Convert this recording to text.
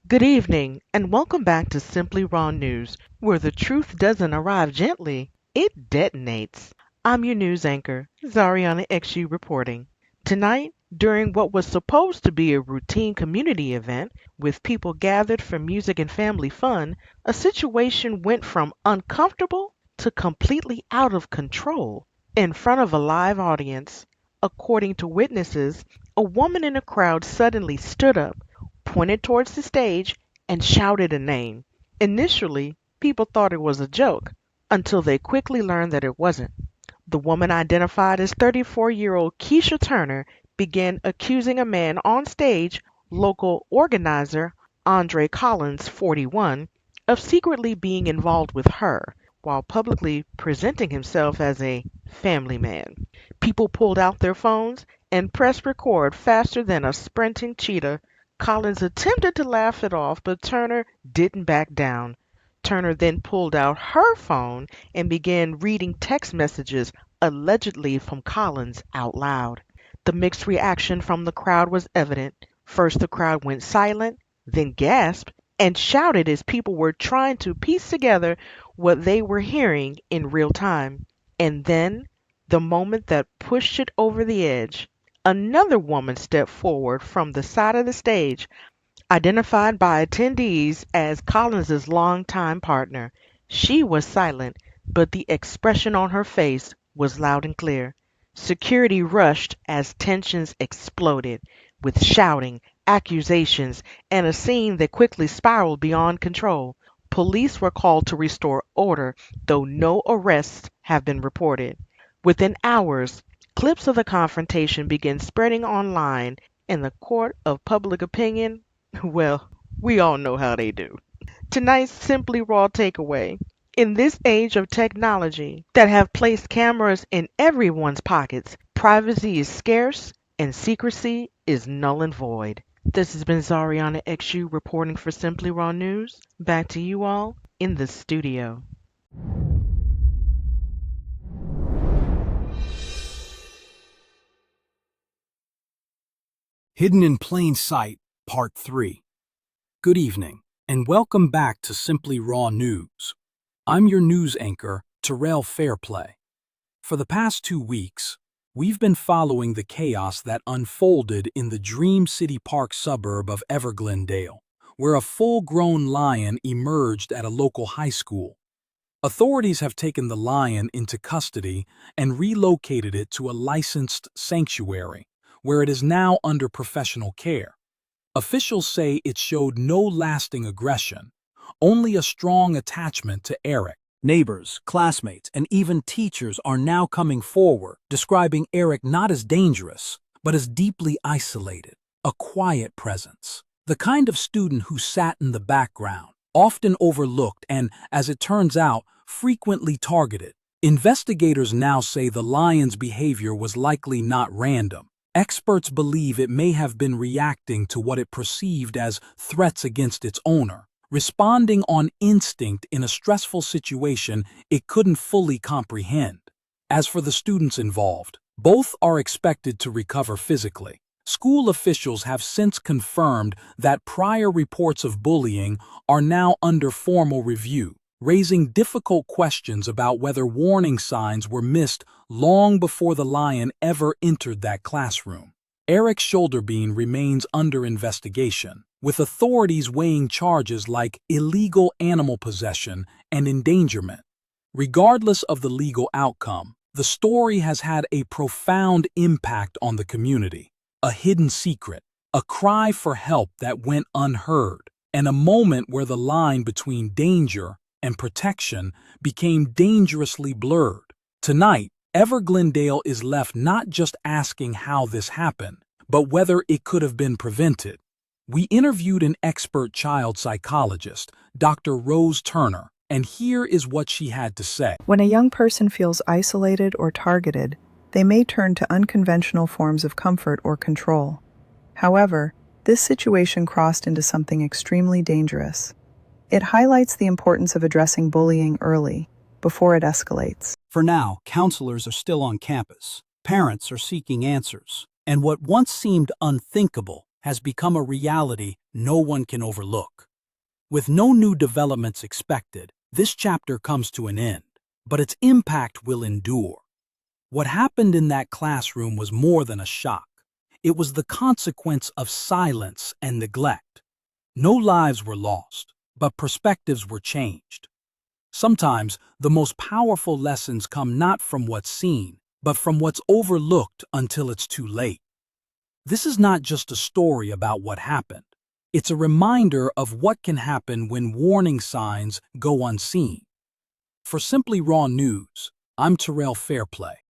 Good evening, and welcome back to Simply Raw News, where the truth doesn't arrive gently, it detonates. I'm your news anchor, Zariana XU reporting. Tonight, during what was supposed to be a routine community event with people gathered for music and family fun, a situation went from uncomfortable to completely out of control in front of a live audience. According to witnesses, a woman in the crowd suddenly stood up, pointed towards the stage, and shouted a name. Initially, people thought it was a joke until they quickly learned that it wasn't. The woman, identified as 34-year-old Keisha Turner, began accusing a man on stage, local organizer Andre Collins, 41, of secretly being involved with her while publicly presenting himself as a family man. People pulled out their phones and pressed record faster than a sprinting cheetah. Collins attempted to laugh it off, but Turner didn't back down. Turner then pulled out her phone and began reading text messages allegedly from Collins out loud. The mixed reaction from the crowd was evident. First, the crowd went silent, then gasped and shouted as people were trying to piece together what they were hearing in real time. And then, the moment that pushed it over the edge, another woman stepped forward from the side of the stage, identified by attendees as Collins's longtime partner. She was silent, but the expression on her face was loud and clear. Security rushed as tensions exploded, with shouting, accusations, and a scene that quickly spiraled beyond control. Police were called to restore order, though no arrests have been reported. Within hours, clips of the confrontation began spreading online, and the court of public opinion, well, we all know how they do. Tonight's Simply Raw takeaway. In this age of technology that have placed cameras in everyone's pockets, privacy is scarce and secrecy is null and void. This has been Zariana XU reporting for Simply Raw News. Back to you all in the studio. Hidden in Plain Sight, Part 3. Good evening, and welcome back to Simply Raw News. I'm your news anchor, Terrell Fairplay. For the past 2 weeks, we've been following the chaos that unfolded in the Dream City Park suburb of Everglendale, where a full-grown lion emerged at a local high school. Authorities have taken the lion into custody and relocated it to a licensed sanctuary, where it is now under professional care. Officials say it showed no lasting aggression, only a strong attachment to Eric. Neighbors, classmates, and even teachers are now coming forward, describing Eric not as dangerous, but as deeply isolated, a quiet presence. The kind of student who sat in the background, often overlooked and, as it turns out, frequently targeted. Investigators now say the lion's behavior was likely not random. Experts believe it may have been reacting to what it perceived as threats against its owner, responding on instinct in a stressful situation it couldn't fully comprehend. As for the students involved, both are expected to recover physically. School officials have since confirmed that prior reports of bullying are now under formal review, raising difficult questions about whether warning signs were missed long before the lion ever entered that classroom. Eric Shoulderbean remains under investigation, with authorities weighing charges like illegal animal possession and endangerment. Regardless of the legal outcome, the story has had a profound impact on the community. A hidden secret, a cry for help that went unheard, and a moment where the line between danger and protection became dangerously blurred. Tonight, Everglendale is left not just asking how this happened, but whether it could have been prevented. We interviewed an expert child psychologist, Dr. Rose Turner, and here is what she had to say. When a young person feels isolated or targeted, they may turn to unconventional forms of comfort or control. However, this situation crossed into something extremely dangerous. It highlights the importance of addressing bullying early, before it escalates. For now, counselors are still on campus. Parents are seeking answers. And what once seemed unthinkable has become a reality no one can overlook. With no new developments expected, this chapter comes to an end, but its impact will endure. What happened in that classroom was more than a shock. It was the consequence of silence and neglect. No lives were lost, but perspectives were changed. Sometimes, the most powerful lessons come not from what's seen, but from what's overlooked until it's too late. This is not just a story about what happened. It's a reminder of what can happen when warning signs go unseen. For Simply Raw News, I'm Terrell Fairplay.